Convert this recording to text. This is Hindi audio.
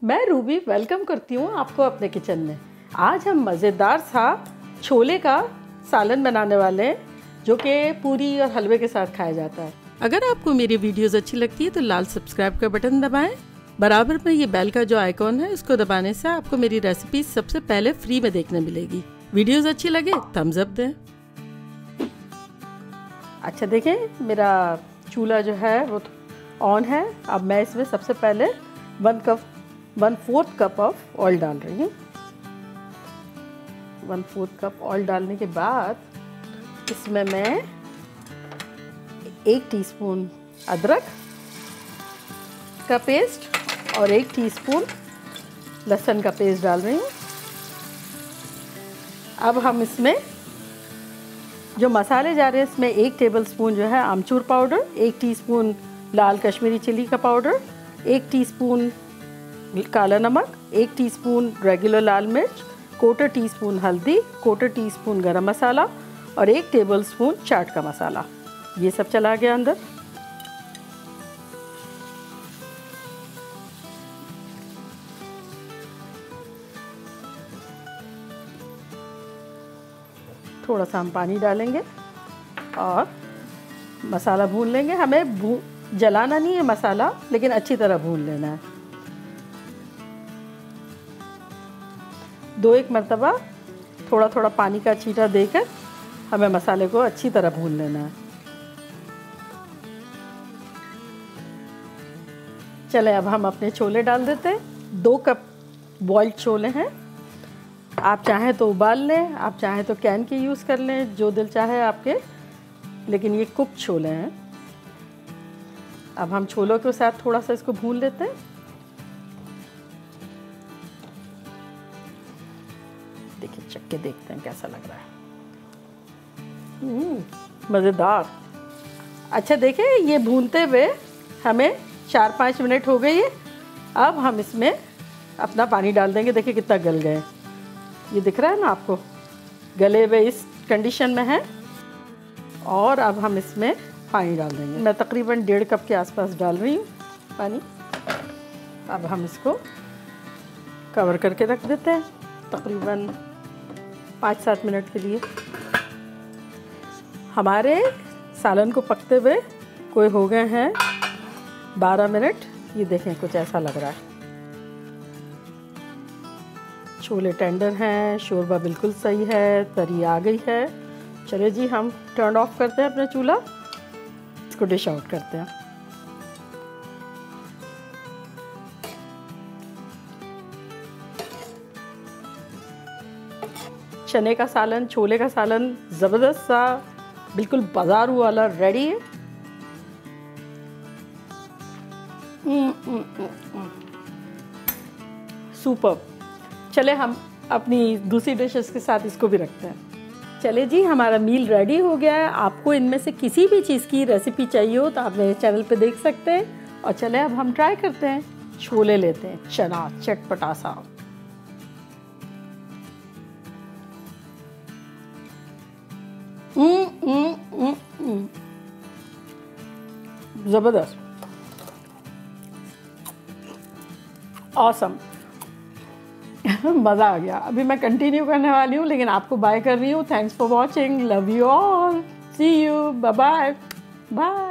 मैं रूबी वेलकम करती हूँ आपको अपने किचन में। आज हम मज़ेदार सा छोले का सालन बनाने वाले हैं जो कि पूरी और हलवे के साथ खाया जाता है। अगर आपको मेरी वीडियोस अच्छी लगती है तो लाल सब्सक्राइब का बटन दबाएं। बराबर में ये बेल का जो आइकॉन है उसको दबाने से आपको मेरी रेसिपी सबसे पहले फ्री में देखने मिलेगी। वीडियोस अच्छी लगे थम्स अप दें। अच्छा देखें, मेरा चूल्हा जो है वो ऑन है। अब मैं इसमें सबसे पहले 1/4 कप ऑफ ऑयल डाल रही हूँ। 1/4 कप ऑयल डालने के बाद इसमें मैं 1 टीस्पून अदरक का पेस्ट और 1 टीस्पून लहसुन का पेस्ट डाल रही हूँ। अब हम इसमें जो मसाले जा रहे हैं इसमें 1 टेबलस्पून जो है आमचूर पाउडर, 1 टीस्पून लाल कश्मीरी चिली का पाउडर, 1 टीस्पून काला नमक, 1 टीस्पून रेगुलर लाल मिर्च, 1/4 टीस्पून हल्दी, 1/4 टीस्पून गरम मसाला और 1 टेबलस्पून चाट का मसाला। ये सब चला गया अंदर। थोड़ा सा हम पानी डालेंगे और मसाला भून लेंगे। हमें जलाना नहीं है मसाला, लेकिन अच्छी तरह भून लेना है। 2-1 मरतबा थोड़ा थोड़ा पानी का छींटा देकर हमें मसाले को अच्छी तरह भून लेना है। चलें अब हम अपने छोले डाल देते हैं। 2 कप बॉइल्ड छोले हैं। आप चाहें तो उबाल लें, आप चाहें तो कैन के यूज़ कर लें, जो दिल चाहे आपके, लेकिन ये कुक छोले हैं। अब हम छोलों के साथ थोड़ा सा इसको भून लेते हैं। देखिए, चख के देखते हैं कैसा लग रहा है। मज़ेदार। अच्छा देखें, ये भूनते हुए हमें 4-5 मिनट हो गई है। अब हम इसमें अपना पानी डाल देंगे। देखिए कितना गल गए, ये दिख रहा है ना आपको, गले हुए इस कंडीशन में है। और अब हम इसमें पानी डाल देंगे। मैं तकरीबन 1.5 कप के आसपास डाल रही हूँ पानी। अब हम इसको कवर करके रख देते हैं तकरीबन 5-7 मिनट के लिए। हमारे सालन को पकते हुए कोई हो गए हैं 12 मिनट। ये देखें, कुछ ऐसा लग रहा है। छोले टेंडर हैं, शोरबा बिल्कुल सही है, तरी आ गई है। चलिए जी, हम टर्न ऑफ करते हैं अपना चूल्हा, इसको डिश आउट करते हैं। चने का सालन, छोले का सालन ज़बरदस्त सा, बिल्कुल बाज़ारू वाला रेडी है। सुपर। चले हम अपनी दूसरी डिशेस के साथ इसको भी रखते हैं। चले जी, हमारा मील रेडी हो गया है। आपको इनमें से किसी भी चीज़ की रेसिपी चाहिए हो तो आप मेरे चैनल पे देख सकते हैं। और चले अब हम ट्राई करते हैं। छोले लेते हैं, चना चटपटा सा। ज़बरदस्त, ऑसम। मज़ा आ गया। अभी मैं कंटिन्यू करने वाली हूँ, लेकिन आपको बाय कर रही हूँ। Thanks for watching, love you all, see you, bye bye bye.